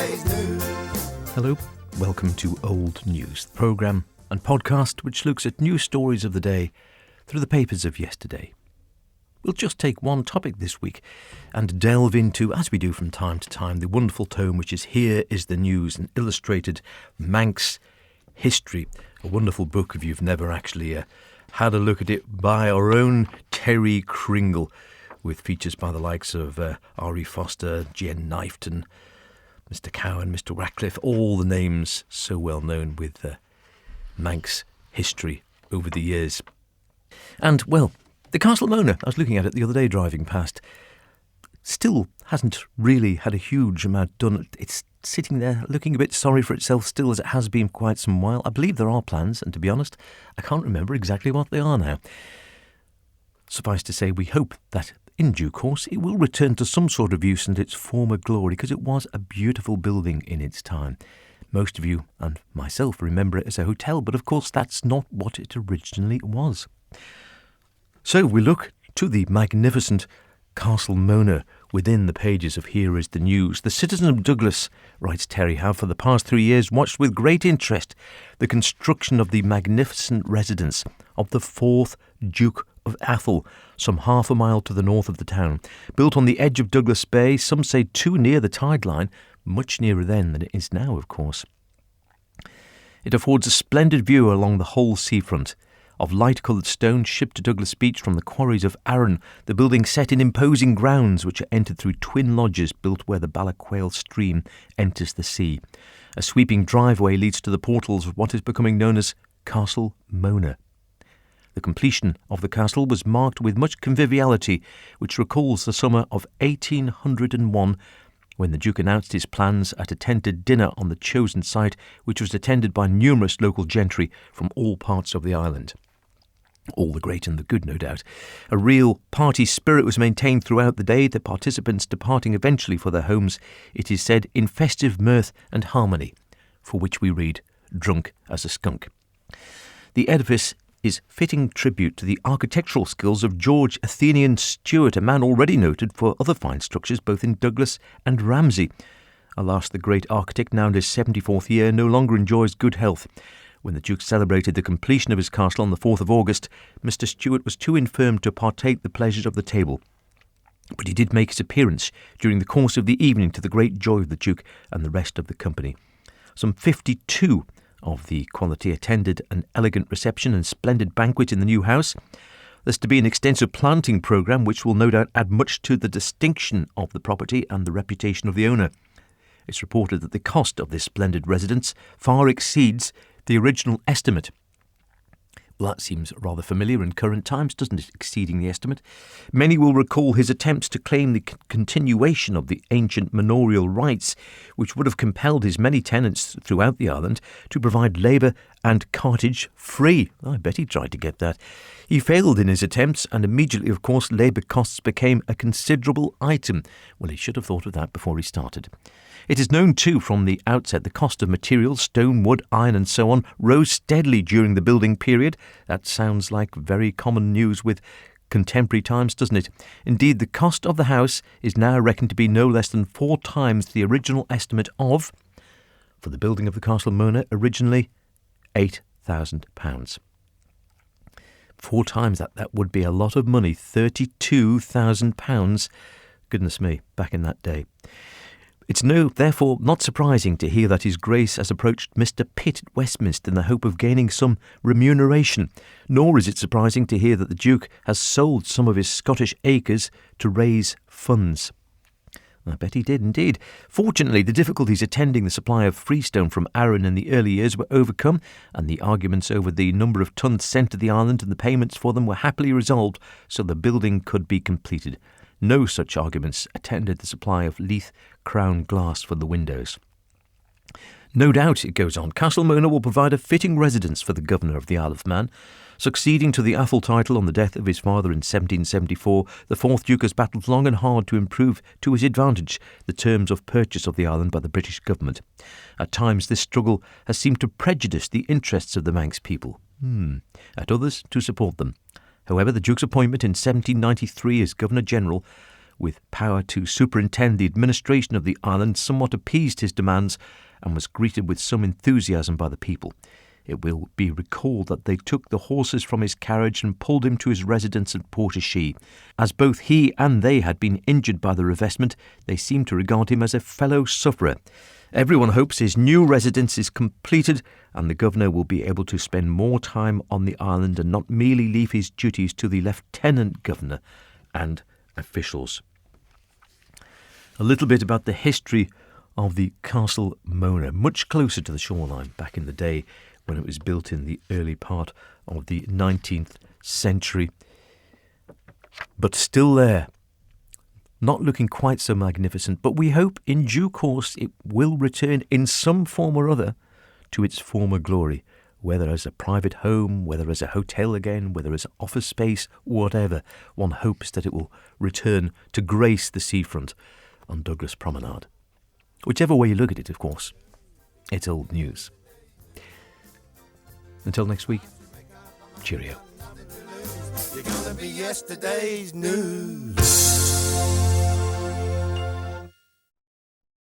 Yesterday's news. Hello, welcome to Old News, the programme and podcast which looks at news stories of the day through the papers of yesterday. We'll just take one topic this week and delve into, as we do from time to time, the wonderful tome which is Here is the News, an illustrated Manx history, a wonderful book if you've never actually had a look at it, by our own Terry Kringle, with features by the likes of R.E. Foster, Jen Knifton, Mr. Cowan, Mr. Ratcliffe, all the names so well known with Manx history over the years. And, well, the Castle Mona, I was looking at it the other day driving past, still hasn't really had a huge amount done. It's sitting there looking a bit sorry for itself still, as it has been for quite some while. I believe there are plans, and to be honest, I can't remember exactly what they are now. Suffice to say, we hope that in due course it will return to some sort of use and its former glory, because it was a beautiful building in its time. Most of you, and myself, remember it as a hotel, but of course that's not what it originally was. So we look to the magnificent Castle Mona within the pages of Here is the News. The citizens of Douglas, writes Terry, have for the past 3 years watched with great interest the construction of the magnificent residence of the 4th Duke of Atholl, some half a mile to the north of the town. Built on the edge of Douglas Bay, some say too near the tide line, much nearer then than it is now, of course. It affords a splendid view along the whole seafront, of light-coloured stone shipped to Douglas Beach from the quarries of Arran, the building set in imposing grounds which are entered through twin lodges built where the Balaquail stream enters the sea. A sweeping driveway leads to the portals of what is becoming known as Castle Mona. The completion of the castle was marked with much conviviality, which recalls the summer of 1801, when the Duke announced his plans at a tented dinner on the chosen site, which was attended by numerous local gentry from all parts of the island. All the great and the good, no doubt. A real party spirit was maintained throughout the day, the participants departing eventually for their homes, it is said, in festive mirth and harmony, for which we read, drunk as a skunk. The edifice is fitting tribute to the architectural skills of George Athenian Stewart, a man already noted for other fine structures both in Douglas and Ramsey. Alas, the great architect, now in his 74th year, no longer enjoys good health. When the Duke celebrated the completion of his castle on the 4th of August, Mr. Stewart was too infirm to partake the pleasures of the table. But he did make his appearance during the course of the evening, to the great joy of the Duke and the rest of the company. Some 52 of the quality attended an elegant reception and splendid banquet in the new house. There's to be an extensive planting programme which will no doubt add much to the distinction of the property and the reputation of the owner. It's reported that the cost of this splendid residence far exceeds the original estimate. Well, that seems rather familiar in current times, doesn't it, exceeding the estimate? Many will recall his attempts to claim the continuation of the ancient manorial rights, which would have compelled his many tenants throughout the island to provide labour and cartage free. I bet he tried to get that. He failed in his attempts, and immediately, of course, labour costs became a considerable item. Well, he should have thought of that before he started. It is known, too, from the outset, the cost of materials, stone, wood, iron and so on, rose steadily during the building period. That sounds like very common news with contemporary times, doesn't it? Indeed, the cost of the house is now reckoned to be no less than 4 times the original estimate of, for the building of the Castle Mona, originally £8,000. 4 times that. That would be a lot of money. £32,000. Goodness me, back in that day. It's therefore not surprising to hear that His Grace has approached Mr. Pitt at Westminster in the hope of gaining some remuneration. Nor is it surprising to hear that the Duke has sold some of his Scottish acres to raise funds. I bet he did indeed. Fortunately, the difficulties attending the supply of freestone from Arran in the early years were overcome, and the arguments over the number of tons sent to the island and the payments for them were happily resolved, so the building could be completed. No such arguments attended the supply of Leith crown glass for the windows. No doubt, it goes on, Castle Mona will provide a fitting residence for the Governor of the Isle of Man. Succeeding to the Atholl title on the death of his father in 1774, the 4th Duke has battled long and hard to improve to his advantage the terms of purchase of the island by the British government. At times this struggle has seemed to prejudice the interests of the Manx people, at others to support them. However, the Duke's appointment in 1793 as Governor-General with power to superintend the administration of the island, somewhat appeased his demands and was greeted with some enthusiasm by the people. It will be recalled that they took the horses from his carriage and pulled him to his residence at Portachee. As both he and they had been injured by the revestment, they seemed to regard him as a fellow sufferer. Everyone hopes his new residence is completed and the governor will be able to spend more time on the island and not merely leave his duties to the lieutenant governor and officials. A little bit about the history of the Castle Mona, much closer to the shoreline back in the day when it was built in the early part of the 19th century. But still there, not looking quite so magnificent, but we hope in due course it will return in some form or other to its former glory, whether as a private home, whether as a hotel again, whether as office space, whatever. One hopes that it will return to grace the seafront on Douglas Promenade. Whichever way you look at it, of course, it's old news. Until next week, cheerio. You're gonna be yesterday's news.